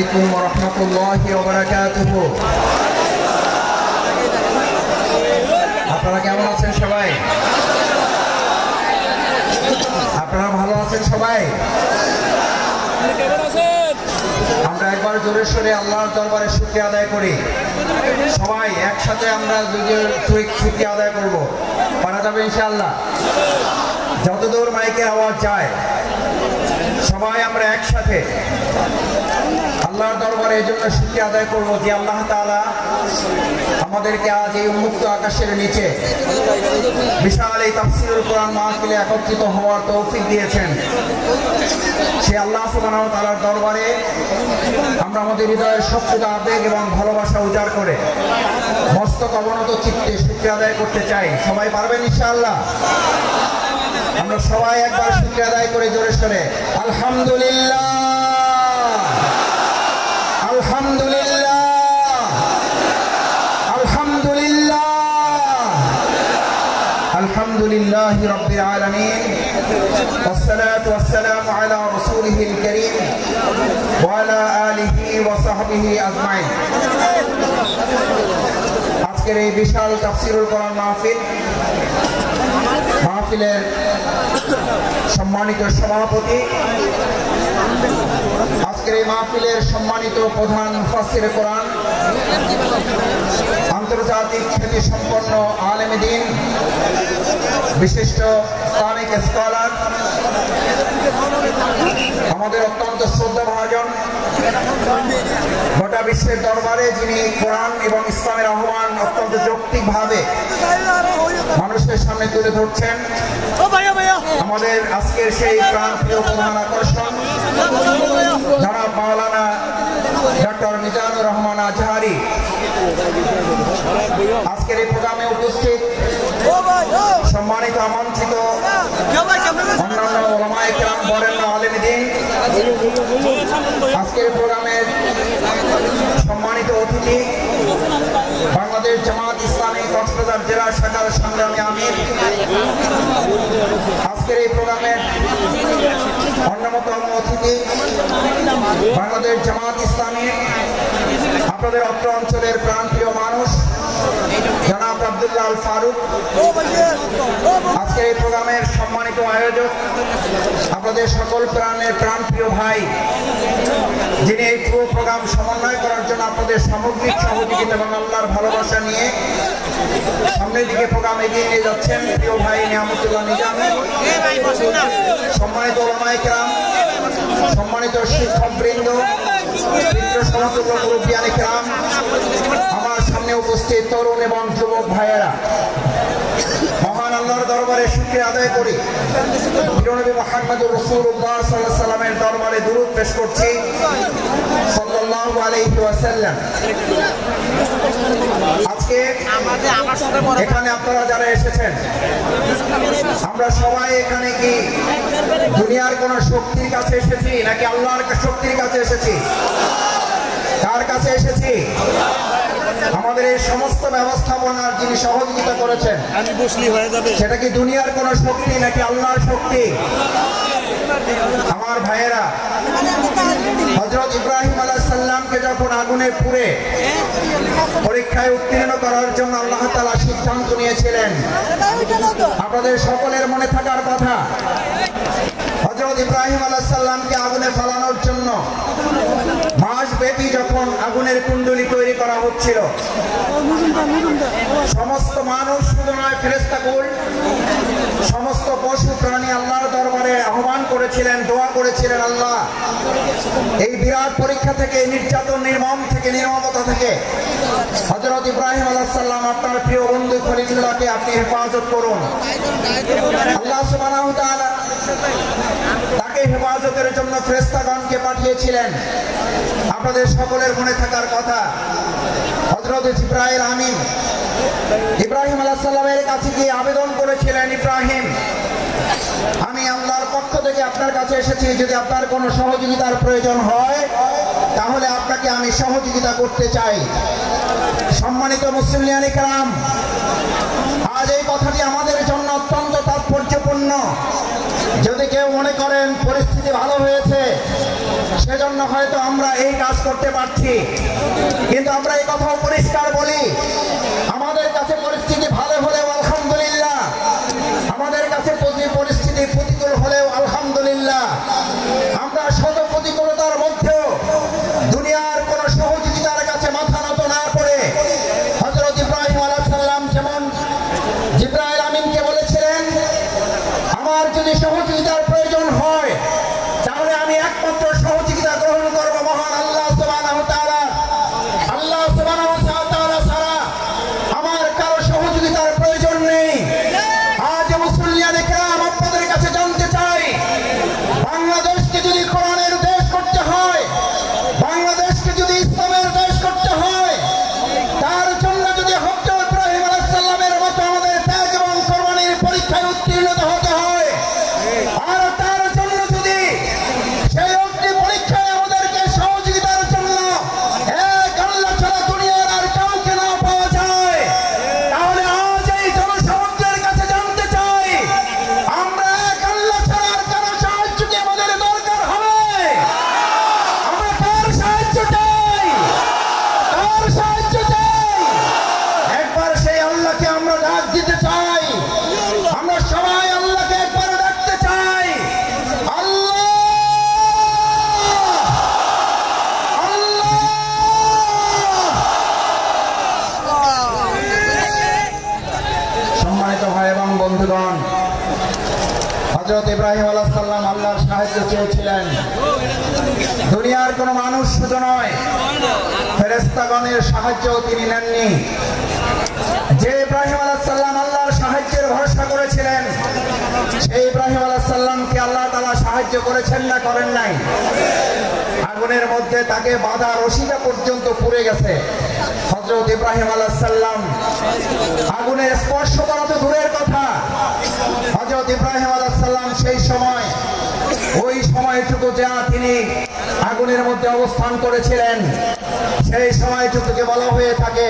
আলাইকুম ওয়া রাহমাতুল্লাহি ওয়া বারাকাতুহু। আপনারা কেমন আছেন সবাই? আপনারা ভালো আছেন সবাই? আমরা একবার জোরে সোরে আল্লাহর দরবারে শুকরিয়া আদায় করি। সবাই একসাথে আমরা শুকরিয়া আদায় করব। পারা যাবে ইনশাআল্লাহ? যতদূর মাইকের আওয়াজ যায় সবাই আমরা একসাথে আল্লাহর দরবারে এই জন্য শুকরিয়া আদায় করবো যে আল্লাহ তাআলা আমাদেরকে আজ এই উন্মুক্ত আকাশের নিচে বিশাল এই তাফসীরুল কোরআন মাহফিলে একত্রিত হওয়ার তৌফিক দিয়েছেন। সে আল্লাহ সুবহানাহু ওয়া তাআলার দরবারে আমরা আমাদের হৃদয়ের সবটুকু আবেগ এবং ভালোবাসা উজাড় করে মস্তক অবনত চিত্তে শুকরিয়া আদায় করতে চাই। সবাই পারবেন ইনশাআল্লাহ? আমরা সবাই একবার শুকরিয়া আদায় করে জোরে সোরে আলহামদুলিল্লাহ, আলহামদুলিল্লাহ, আলহামদুলিল্লাহ, আলহামদুলিল্লাহি রাব্বিল আলামিন, ওয়াসসালাতু ওয়াসসালামু আলা রাসূলিহিল কারীম ওয়া আলা আলিহি ওয়া সাহবিহি আজমাইন। আজকের এই বিশাল তাফসীরুল কোরআন মাহফিলের সম্মানিত সভাপতি, আজকের এই মাহফিলের সম্মানিত প্রধান মুফাসসির কোরআন, আন্তর্জাতিক খ্যাতি সম্পন্ন আলেম দ্বীন, বিশিষ্ট ইসলামিক স্কলার, আমাদের অত্যন্ত শ্রদ্ধাভাজন, গোটা বিশ্বের দরবারে যিনি কোরআন এবং ইসলামের আহ্বান অত্যন্ত যৌক্তিকভাবে মানুষের সামনে তুলে ধরছেন, আমাদের আজকের সেই প্রাণপ্রিয় প্রধান আকর্ষণ জনাব মাওলানা ডক্টর মিজানুর রহমান আজহারি। আজকের এই প্রোগ্রামে উপস্থিত সম্মানিত আমন্ত্রিত অন্যান্য উলামায়ে কেরাম, বরেণ্য আলেম দ্বীন, আজকের প্রোগ্রামের সম্মানিত অতিথি বাংলাদেশ জামাত ইসলামী কক্সবাজার জেলা শাখার সংগ্রামী আমির, আজকের এই প্রোগ্রামের অন্যতম অতিথি বাংলাদেশ জামাত ইসলামী আপনাদের অত্র অঞ্চলের প্রাণপ্রিয় মানুষ জনাব আব্দুল্লাহ আল ফারুক, আজকের এই প্রোগ্রামের সম্মানিত আয়োজক আপনাদের সকল প্রাণপ্রিয় ভাই, যিনি এই পুরো প্রোগ্রাম সমন্বয় করার জন্য আপনাদের সামগ্রিক সহযোগিতা এবং আল্লাহর ভালোবাসা নিয়ে সামনের দিকে প্রোগ্রাম এগিয়ে নিয়ে যাচ্ছেন, প্রিয় ভাই নিয়ামতুল্লাহ নিজামী, সম্মানিত উলামায়ে কেরাম, সম্মানিত শিক্ষকবৃন্দ, সমতুল্য মুরব্বিয়ানে কেরাম, আমার সামনে উপস্থিত তরুণ এবং যুবক ভাইয়েরা, মহান আল্লাহর দরবারে শুকরিয়া আদায় করি। নবী মুহাম্মদুর রাসূলুল্লাহ সাল্লাল্লাহু আলাইহি ওয়াসাল্লামের দরবারে দুরূদ পেশ করছি সাল্লাল্লাহু আলাইহি ওয়াসাল্লাম। আজকে এখানে আপনারা যারা এসেছেন, আমরা সবাই এখানে কি দুনিয়ার কোন শক্তির কাছে এসেছি নাকি আল্লাহর শক্তির কাছে এসেছি? কার কাছে এসেছি? আমাদের এই সমস্ত ব্যবস্থাপনার যিনি সহযোগিতা করেছেন, সেটা কি দুনিয়ার কোন শক্তি নাকি আল্লাহর শক্তি? আমার ভাইয়েরা, হযরত ইব্রাহিম আলাইহিস সালামকে যখন আগুনে পুড়ে পরীক্ষায় উত্তীর্ণ করার জন্য আল্লাহ তাআলা সিদ্ধান্ত নিয়েছিলেন, আপনাদের সকলের মনে থাকার কথা, হযরত ইব্রাহিম আলাইহিস সালামকে আগুনে ফেলানোর জন্য মাসব্যাপী যখন আগুনের কুণ্ডলী তৈরি করা হচ্ছিল, সমস্ত মানুষ শুধু নয়, ফেরেশতাকুল, সমস্ত পশু প্রাণী আল্লাহর দরবারে আহ্বান করেছিলেন, দোয়া করেছিলেন, আল্লাহ এই বিরাট পরীক্ষা থেকে, নির্যাতন, নির্মমতা থেকে হযরত ইব্রাহিম আলাইহিস সালাম আপনার প্রিয় বন্ধু খলিলুল্লাহকে আপনি হেফাজত করুন। আল্লাহ সুবহানাহু ওয়া তাআলা তাকে হেফাজতের জন্য ফেরেশতাগণকে পাঠিয়েছিলেন। আপনাদের সকলের মনে থাকার কথা, হযরত জিবরাইল আমিন ইব্রাহিম আলাইহিস সালামের কাছে গিয়ে আবেদন করেছিলেন, ইব্রাহিম, আমি আল্লাহর পক্ষ থেকে আপনার কাছে এসেছি, যদি আপনার কোনো সহযোগিতার প্রয়োজন হয় তাহলে আপনাকে আমি সহযোগিতা করতে চাই। সম্মানিত মুসলিয়ানে কেরাম, আজ এই কথাটি আমাদের জন্য অত্যন্ত তাৎপর্যপূর্ণ। যদি কেউ মনে করেন পরিস্থিতি ভালো হয়েছে, সেজন্য হয়তো আমরা এই কাজ করতে পারছি। কিন্তু আমরা এই কথাও পরিষ্কার বলি, আমাদের কাছে পরিস্থিতি ভালো হলেও আলহামদুলিল্লাহ, আমাদের কাছে পরিস্থিতি প্রতিকূল হলেও আলহামদুলিল্লাহ, আমরা শত প্রতিকূলতার মধ্যেও দুনিয়ার কোন সহযোগিতার কাছে মাথা নত না করে হযরত ইব্রাহিম আলাইহিস সালাম যেমন জিবরাইল আমিনকে বলেছিলেন, আমার যদি সহযোগিতার প্রয়োজন হয় তাহলে আমি একমাত্র সহযোগিতা গ্রহণ করব মহান আল্লাহ সুবহানাহু ওয়া তাআলা। আল্লাহ সুবহানাহু ওয়া তাআলা ছাড়া আমার কারো সহযোগিতার প্রয়োজন নেই। আজ মুসলিয়ানে কেরাম আপনাদের কাছে জানতে চাই, বাংলাদেশকে যদি কোরআনের দেশ করতে হয়, বাংলাদেশকে যদি ইসলামের দেশ করতে হয়, তার জন্য যদি হযরত ইব্রাহিম আলাইহিস সালামের মতো আমাদের ত্যাগ এবং কোরবানির পরীক্ষায় উত্তীর্ণ হতে হয়, আর তার জন্য যদি সেই অগ্নি পরীক্ষায় আমাদেরকে সহযোগিতার জন্য এক আল্লাহ ছাড়া দুনিয়ার আর কাউকে না পাওয়া যায়, তাহলে আজ এই জনসমুদ্রের কাছে জানতে চাই, আমরা এক আল্লাহ ছাড়া আর কারো সাহায্য কি আমাদের দরকার হবে? আমরা কার সাহায্য চাই? কার সাহায্য চাই? একবার সেই আল্লাহকে আমরা ডাক দিতে চাই। আমরা সবাই আল্লাহকে একবার ডাকতে চাই, আল্লাহ আল্লাহ। সম্মানিত ভাই এবং বন্ধুগণ, হযরত ইব্রাহিম আলাইহিস সালাম আল্লাহর সাহায্য চেয়েছিলেন। দুনিয়ার কোনো মানুষ শুধু নয়, ফেরেশতাগণের সাহায্যও তিনি নেননি। যে ইব্রাহিম আলাইহিস সালাম আল্লাহর সাহায্যের ভরসা করেছিলেন, সেই ইব্রাহিম আলাইহিস সালামকে আল্লাহ তাআলা সাহায্য করেছেন না করেন নাই? আগুনের মধ্যে তাকে বাঁধা রশিটা পর্যন্ত পুড়ে গেছে। হযরত ইব্রাহিম আলাইহিস সালাম আগুনের স্পর্শ করা তো দূরের কথা, হযরত ইব্রাহিম আলাইহিস সালাম সেই সময় ওই সময়টুকু যা তিনি আগুনের মধ্যে অবস্থান করেছিলেন, সেই সময়টুকুকে বলা হয়ে থাকে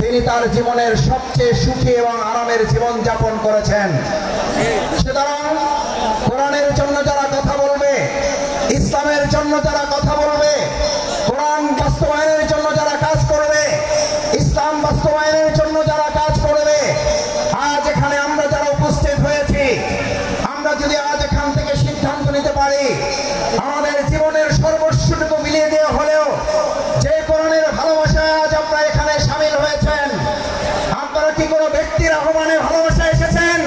তিনি তার জীবনের সবচেয়ে সুখী এবং আরামের জীবন যাপন করেছেন। সুতরাং কোরআনের জন্য যারা কথা বলবে, ইসলামের জন্য যারা কথা বলবে, কোরআন বাস্তবায়নের জন্য যারা কাজ করবে, ইসলাম বাস্তবায়নের জন্য যারা কাজ করবে, আজ এখানে আমরা যারা উপস্থিত হয়েছি, আমরা যদি আজ এখান থেকে সিদ্ধান্ত নিতে পারি আমাদের জীবনের সর্বস্বটুকু বিলিয়ে দেওয়া হলেও যে কোরআনের ভালোবাসায় আজ আপনারা এখানে শামিল হয়েছেন, আপনারা কি কোনো ব্যক্তির আহ্বানে ভালোবাসা এসেছেন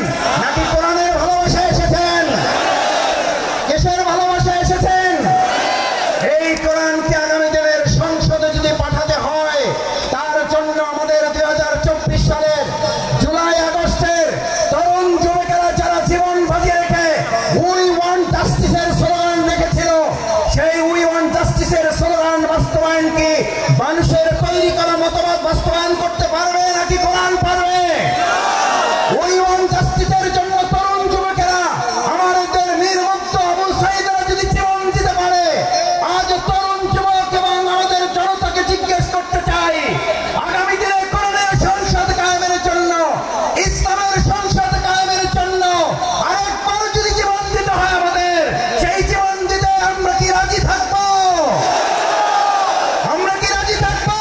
নাকি কোরআনের ভালোবাসা এসেছেন? কিসের ভালোবাসা এসেছেন? এই কোরআনকে আগামী দিনের সংসদে যদি পাঠাতে হয়, তার জন্য আমাদের 2024 সালের জুলাই আগস্টের তরুণ যুবকেরা যারা জীবন বাজি রেখে উই ওয়ান্ট জাস্টিসের স্লোগান রেখেছিল, সেই উই ওয়ান্ট জাস্টিসের স্লোগান বাস্তবায়ন কি মানুষের তৈরি করা মতবাদ বাস্তবায়ন করতে পারবে নাকি কোরআন পারবে? উই ওয়ান্ট জাস্টিসের জন্য তরুণ যুবকেরা আমাদের মীর মুক্ত আবু সাঈদরা যদি জীবন দিতে পারে, আজ তরুণ যুবক এবং আমাদের জনতাকে জিজ্ঞেস করতে চাই, আগামী দিনে কোরআনের সংসদ কায়েমের জন্য, ইসলামের সংসদ কায়েমের জন্য আরেকবার যদি জীবন দিতে হয় আমাদের, সেই জীবন দিতে আমরা কি রাজি থাকবো? আমরা কি রাজি থাকবো?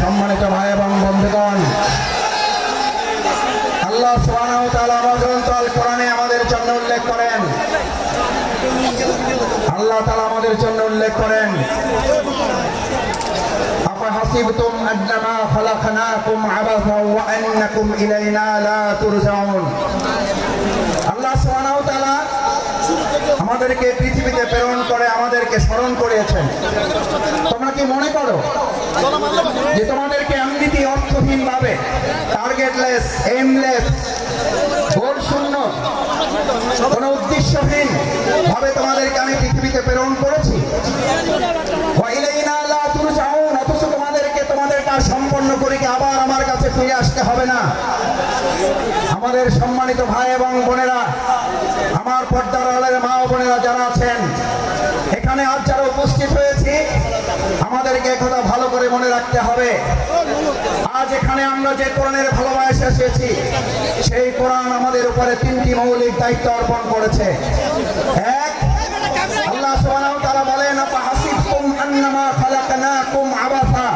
সম্মানিত ভাই এবং বন্ধুগণ, আল্লাহ সুবহানাহু ওয়া তাআলা গ্রন্থ আল কোরআনে আমাদের জন্য উল্লেখ করেন, আল্লাহ তাআলা আমাদের জন্য উল্লেখ করেন, আফাহাসিবতুম আন্নামা খালাকনাকুম আবাসা ওয়া আন্নাকুম ইলাইনা লা তুরজাউন। আল্লাহ সুবহানাহু ওয়া তাআলা আমাদেরকে পৃথিবীতে প্রেরণ করে আমাদেরকে স্মরণ করিয়েছেন। তোমরা কি মনে করো যে তোমাদেরকে এমনিতে অর্থহীন ভাবে, টার্গেটলেস, এইমলেস, গোল শূন্য, কোন উদ্দেশ্যহীন ভাবে তোমাদেরকে আমি পৃথিবীতে প্রেরণ করেছি? ওয়া ইলাইনা লা তুরজাউন, অথচ তোমাদেরকে তোমাদের কাজ সম্পন্ন করে কি আবার আমার কাছে ফিরে আসতে হবে না? আমাদের সম্মানিত ভাই এবং বোনেরা, আমার পর্দার আড়ালের মা ও বোনেরা যারা আছেন এখানে আজ যারা উপস্থিত হয়েছি, আমাদেরকে একথা ভালো করে মনে রাখতে হবে। আজ এখানে আমরা যে কোরআনের ভালোবাসা এসেছি, সেই কোরআন আমাদের উপরে তিনটি মৌলিক দায়িত্ব অর্পণ করেছে। এক, আল্লাহ সুবহানাহু ওয়া তাআলা বলেন, আফাহাসিবতুম আন্নামা খালাকনাকুম আবাসা,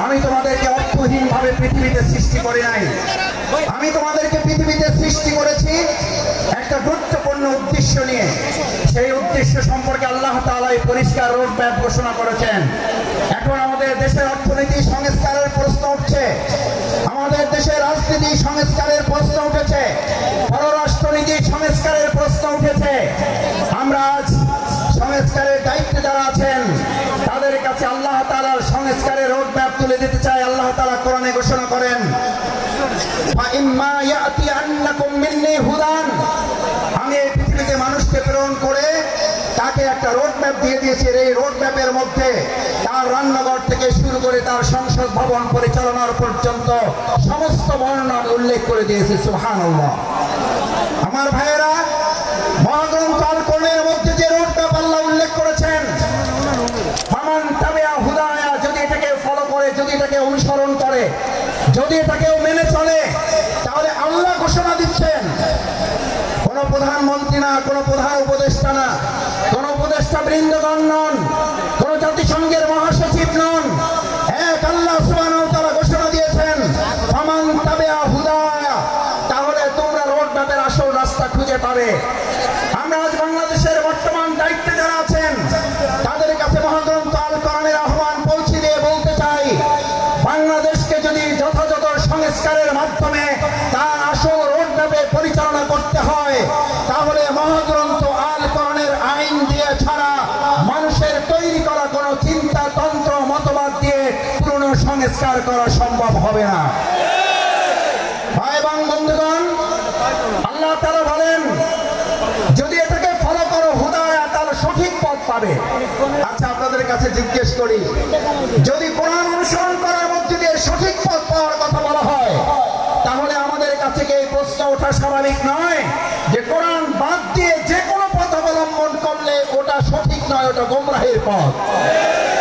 আমি তোমাদেরকে অর্থহীন ভাবে পৃথিবীতে সৃষ্টি করি নাই। আমি তোমাদেরকে পৃথিবীতে সৃষ্টি করেছি একটা গুরুত্বপূর্ণ উদ্দেশ্য নিয়ে। সেই উদ্দেশ্য সম্পর্কে আল্লাহ তাআলা পরিষ্কার রোড ম্যাপ ঘোষণা করেছেন। এখন আমাদের দেশের অর্থনীতি সংস্কারের প্রশ্ন উঠছে, আমাদের দেশের রাজনীতি সংস্কারের প্রশ্ন উঠেছে, পররাষ্ট্রনীতি সংস্কারের প্রশ্ন উঠেছে। আমরা আজ সংস্কারের দায়িত্বে যারা আছেন তাদের কাছে আল্লাহ তাআলার সংস্কারের রোড ম্যাপ তুলে দিতে চাই। আল্লাহ তাআলা কোরআনে ঘোষণা করেন, ফাইম্মা ইয়াতিয়ান্নাকুম মিন্নি হুদান, আমি এই পৃথিবীতে মানুষকে প্রেরণ করে তাকে একটা রোড ম্যাপ দিয়ে দিয়েছি। এই রোড ম্যাপের মধ্যে তার রান্নাঘর থেকে শুরু করে তার সংসদ ভবন পরিচালনার পর্যন্ত সমস্ত বর্ণনা উল্লেখ করে দিয়েছে। সুবহানাল্লাহ। আমার ভাইয়েরা, মহাগ্রন্থ আল কোরআনের মধ্যে যে রোড ম্যাপ আল্লাহ উল্লেখ করেছেন, ফামান তাবিআ হুদায়া, যদি এটাকে ফলো করে, যদি এটাকে অনুসরণ করে, যদি এটাকেও মেনে চলে, তাহলে আল্লাহ ঘোষণা দিচ্ছেন, কোন প্রধানমন্ত্রী না, কোন প্রধান উপদেষ্টা না, কোন উপদেষ্টা বৃন্দগণ নন, কোন জাতিসংঘের মহাসচিব নন, এক আল্লাহ সুবহানাহু ওয়া তাআলা ঘোষণা দিয়েছেন, ফামান তাবিআ হুদায়া, তাহলে তোমরা রোড ম্যাপের আসল রাস্তা খুঁজে পাবে। আমরা আজ বাংলাদেশের বর্তমান দায়িত্বে যারা আছেন তাদের কাছে মহাগ্রন্থ আল কোরআনের আহ্বান পৌঁছে দিয়ে বলতে চাই, বাংলাদেশকে যদি যথাযথ সংস্কারের মাধ্যমে তার আসল রোড ম্যাপে পরিচালনা করতে হয়, তাহলে মহাগ্রন্থ আল কোরআনের আইন দিয়ে ছাড়া মানুষের তৈরি করা কোনো চিন্তা তন্ত্র মতবাদ দিয়ে পূর্ণ সংস্কার করা সম্ভব হবে না। ভাই এবং বন্ধুগণ, আল্লাহ তাআলা বলেন, যদি এটাকে ফলো করো হুদায়া, তাহলে সঠিক পথ পাবে। আচ্ছা, আপনাদের কাছে জিজ্ঞেস করি, যদি কোরআন অনুসরণ করার মধ্যে দিয়ে সঠিক পথ পাওয়ার কথা বলা হয়, তাহলে আমাদের কাছে কি এই প্রশ্ন ওঠা স্বাভাবিক নয় যে কোরআন বাদ দিয়ে যে কোনো পথ অবলম্বন করলে ওটা সঠিক নয়, ওটা গোমরাহের পথ?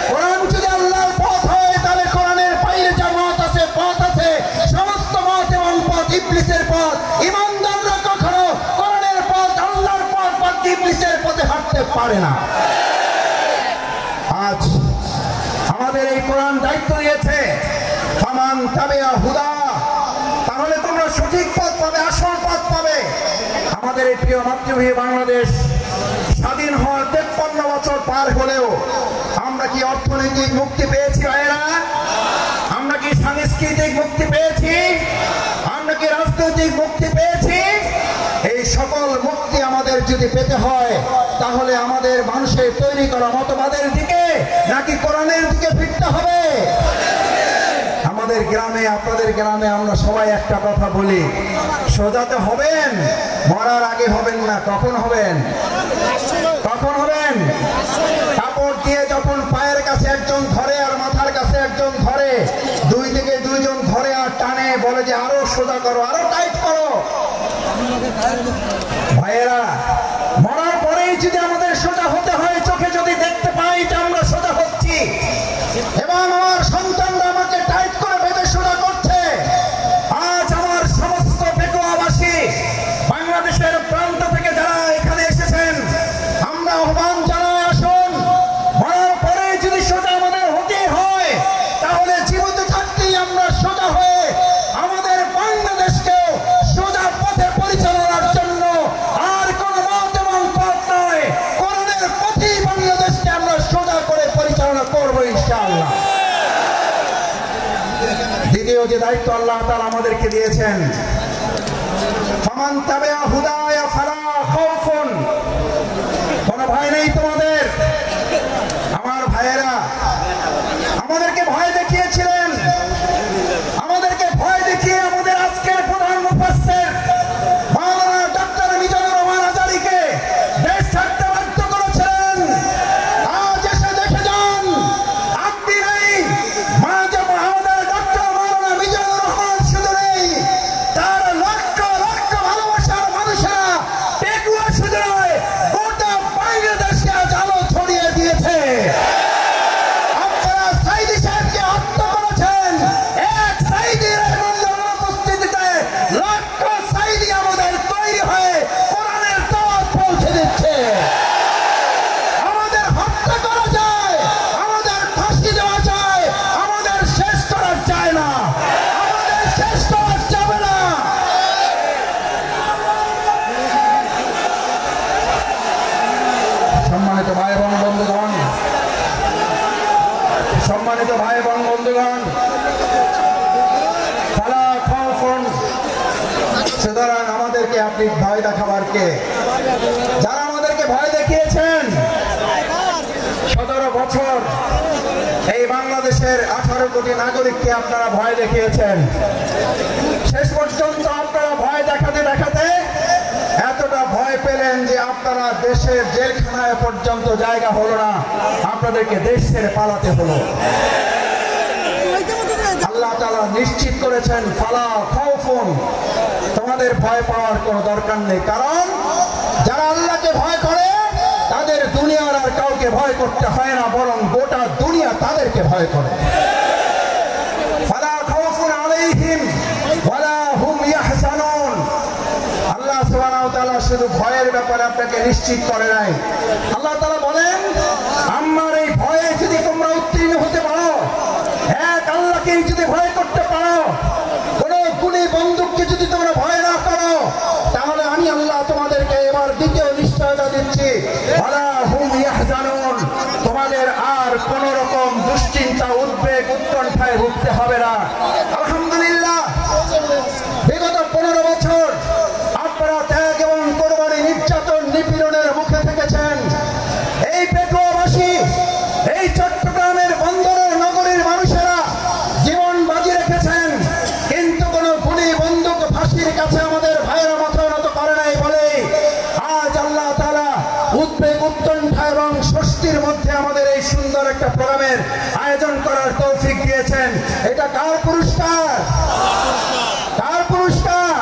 কোরআন যদি আল্লাহর পথ হয়, তাহলে কোরআনের বাইরে যা মত আছে, পথ আছে, সমস্ত মত এবং পথ ইবলিসের পথ। ইমানদাররা কখনো কোরআনের পথ, আল্লাহর পথ বা ইবলিসের পথে হাঁটতে পারে না। আজ আমাদের এই কোরআন দায়িত্ব দিয়েছে, ফামান তাবিআ হুদা, তাহলে তোমরা সঠিক পথ পাবে, আসল পথ পাবে। আমাদের এই প্রিয় মাতৃভূমি বাংলাদেশ স্বাধীন হওয়ার 53 বছর পার হলেও আমরা কি অর্থনৈতিক মুক্তি পেয়েছি ভাইয়েরা? আমরা কি সাংস্কৃতিক মুক্তি পেয়েছি? আমরা কি রাজনৈতিক মুক্তি পেয়েছি? এই সকল মুক্তি আমাদের যদি পেতে হয়, তাহলে আমাদের মানুষের তৈরি করা মতবাদের দিকে নাকি কোরআনের দিকে ফিরতে হবে? আমাদের গ্রামে, আপনাদের গ্রামে আমরা সবাই একটা কথা বলি, সোজাতে হবেন, মরার আগে হবেন না। কখন হবেন? কখন হবেন? কাপড় দিয়ে যখন পায়ের কাছে একজন ধরে আর মাথার কাছে একজন ধরে, দুই দিকে দুইজন ধরে আর টানে, বলে যে আরো সোজা করো, আরো টাইট করো। ভাইয়েরা, মরার পরেই যদি আমাদের সোজা হতে হয়, চোখে যদি দেখতে পাই যে আমরা সোজা হচ্ছি এবং আমার সন্তানরা আমাকে টাইট করে বেঁধে সোজা করছে, আজ আমার সমস্ত বেকুয়াবাসী বাংলাদেশের প্রান্ত থেকে যারা এখানে এসেছেন, আমরা আহ্বান জানাই, আসুন, মরার পরে যদি সোজা আমাদের হতে হয়, তাহলে জীবিত থাকতেই আমরা সোজা হয়ে আমাদের বাংলাদেশকেও সোজা পথে পরিচালনার জন্য আর কোন মত এবং পথ নয়, কোরআনের পথেই বাংলাদেশকে আমরা সোজা করে পরিচালনা করবো ইনশাআল্লাহ। দ্বিতীয় যে দায়িত্ব আল্লাহ তাআলা আমাদেরকে দিয়েছেন, ফামান তাবিআ হুদায়া ফালা খাউফুন, কোন ভয় নেই তোমাদের। আমার ভাইয়েরা, আমাদেরকে ভয় দেখিয়েছিলেন, আমাদেরকে ভয় দেখিয়ে আমাদের আজকের প্রধান মুফাসসির মাওলানা ডক্টর মিজানুর রহমান আজারীকে দেশ ছাড়তে বাধ্য করেছিলেন। আজ এসে দেখে যান, আপনি নেই, আমাদের ডক্টর মাওলানা মিজানুর রহমান শুধু নেই, তার লক্ষ লক্ষ ভালোবাসার মানুষেরা পেকুয়া শুধু নয়, গোটা বাংলাদেশে আজ আলো ছড়িয়ে দিয়েছে। আপনারা সম্মানিত ভাই এবং বন্ধুগণ, ফালা খাউফুন, সুতরাং আমাদেরকে আপনি ভয় দেখাবার কে? যারা আমাদেরকে ভয় দেখিয়েছেন 17 বছর এই বাংলাদেশের 18 কোটি নাগরিককে আপনারা ভয় দেখিয়েছেন। শেষ পর্যন্ত আপনারা ভয় দেখাতে দেখাতে এতটা ভয় পেলেন যে আপনারা দেশের জেলখানায় পর্যন্ত জায়গা হলো না, আপনাদেরকে দেশ ছেড়ে পালাতে হলো। আল্লাহ তাআলা নিশ্চিত করেছেন ফালা খাউফুন, তোমাদের ভয় পাওয়ার কোনো দরকার নেই, কারণ যারা আল্লাহকে ভয় করে তাদের দুনিয়ার আর কাউকে ভয় করতে হয় না, বরং গোটা দুনিয়া তাদেরকে ভয় করে। ফালা খাউফুন আলাইহিম ওয়ালা হুম ইয়াহজানুন। আল্লাহ সুবহানাহু ওয়া তাআলা শুধু ভয়ের ব্যাপারে আপনাকে নিশ্চিত করে নাই, আল্লাহ তাআলা বলেন আমার এই ভয়ে যদি তোমরা উত্তীর্ণ হতে পারো, এক আল্লাহকে যদি ভয় করতে পারো, কোন গুলি বন্দুককে যদি তোমরা ভয় না করো, তাহলে আমি আল্লাহ তোমাদেরকে এবার দ্বিতীয় নিশ্চয়তা দিচ্ছি, ওয়ালা হুম ইয়াহজানুন, তোমাদের আর কোন রকম দুশ্চিন্তা উদ্বেগ উৎকণ্ঠায় ভুগতে হবে না। আলহামদুলিল্লাহ, বিগত 15 বছর আপনারা ত্যাগ এবং কোরবানি, নির্যাতন, নিপীড়নের মুখে থেকেছেন। এই পেটুয়াবাসী, এই চট্টগ্রামের বন্দরের নগরীর মানুষেরা জীবন বাজি রেখেছেন, কিন্তু কোনো গুলি বন্দুক ফাঁসির কাছে আমাদের ভাইয়েরা মাথা নত করে নাই বলে আজ আল্লাহ তাআলা উদ্বেগ উৎকণ্ঠা এবং স্বস্তির মধ্যে আমাদের এই সুন্দর একটা প্রোগ্রামের আয়োজন করার তৌফিক দিয়েছেন। এটা কার পুরস্কার? কার পুরস্কার?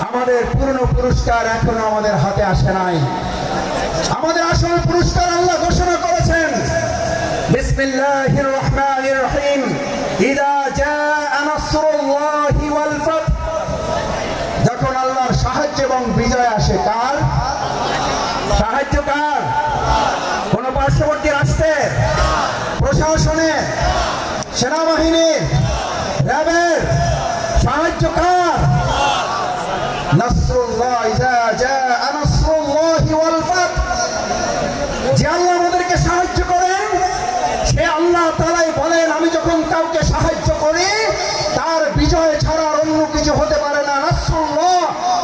আমাদের পূর্ণ পুরস্কার এখনো আমাদের হাতে আসে নাই। আমাদের আসল পুরস্কার আল্লাহ ঘোষণা করেছেন, বিসমিল্লাহির রহমানির রহিম, ইযা জাআ নাসরুল্লাহি ওয়াল ফাত। যখন আল্লাহর সাহায্য এবং বিজয় আসে, কার সাহায্য? কার? কোন পার্শ্ববর্তী রাষ্ট্রের, প্রশাসনের, সেনাবাহিনীর, র্যাবের সাহায্য? কার? নাসরুল্লাহ, ইযা জাআ নাসরুল্লাহি ওয়াল ফাত। যে আল্লাহ আমাদেরকে সাহায্য করেন, সে আল্লাহ তাআলাই বলেন আমি যখন কাউকে সাহায্য করি তার বিজয় ছাড়া অন্য কিছু হতে পারে না। নাসরুল্লাহ,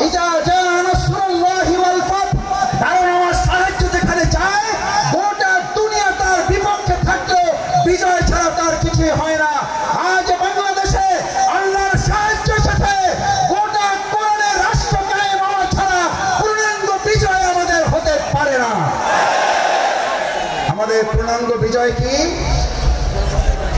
ইযা জাআ নাসরুল্লাহি ওয়াল ফাত, কারণ আমার সাহায্য যেখানে যায় গোটা দুনিয়া তার বিপক্ষে থাকলেও বিজয় ছাড়া তার কিছুই হয় না। আজ বাংলাদেশে আল্লাহর সাহায্য এসেছে, গোটা কোরআনের রাষ্ট্র কায়েম হওয়া ছাড়া পূর্ণাঙ্গ বিজয় আমাদের হতে পারে না। আমাদের পূর্ণাঙ্গ বিজয় কি?